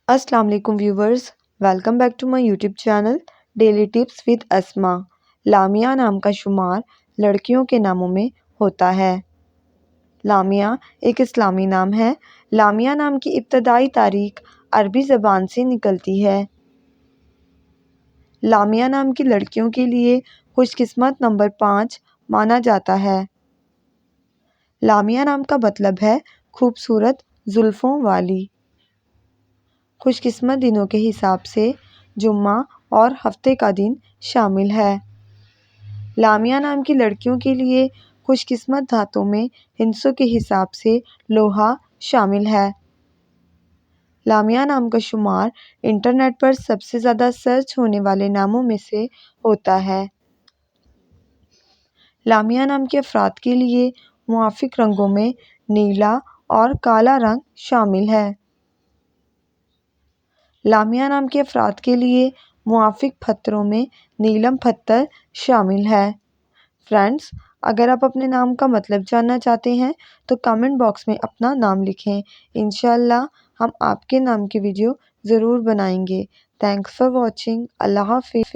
अस्सलाम वालेकुम viewers, welcome back to my YouTube channel daily tips with Asma. Lamia नाम का शुमार लड़कियों के नामों में होता है। लामिया एक इस्लामी नाम है। लामिया नाम की इब्तदाई तारीख अरबी ज़बान से निकलती है। लामिया नाम की लड़कियों के लिए खुशकिस्मत नंबर 5 माना जाता है। लामिया नाम का मतलब है खूबसूरत जुल्फ़ों वाली। खुशकिस्मत दिनों के हिसाब से जुम्मा और हफ्ते का दिन शामिल है। लामिया नाम की लड़कियों के लिए खुशकिस्मत धातों में हिंसों के हिसाब से लोहा शामिल है। लामिया नाम का शुमार इंटरनेट पर सबसे ज़्यादा सर्च होने वाले नामों में से होता है। लामिया नाम के अफराद के लिए मुआफिक रंगों में नीला और काला रंग शामिल है। लामिया नाम के अफराद के लिए मुआफिक पत्थरों में नीलम पत्थर शामिल है। फ्रेंड्स, अगर आप अपने नाम का मतलब जानना चाहते हैं तो कमेंट बॉक्स में अपना नाम लिखें। इंशाअल्लाह हम आपके नाम की वीडियो ज़रूर बनाएंगे। Thanks for watching. अल्लाह हाफ़िज़।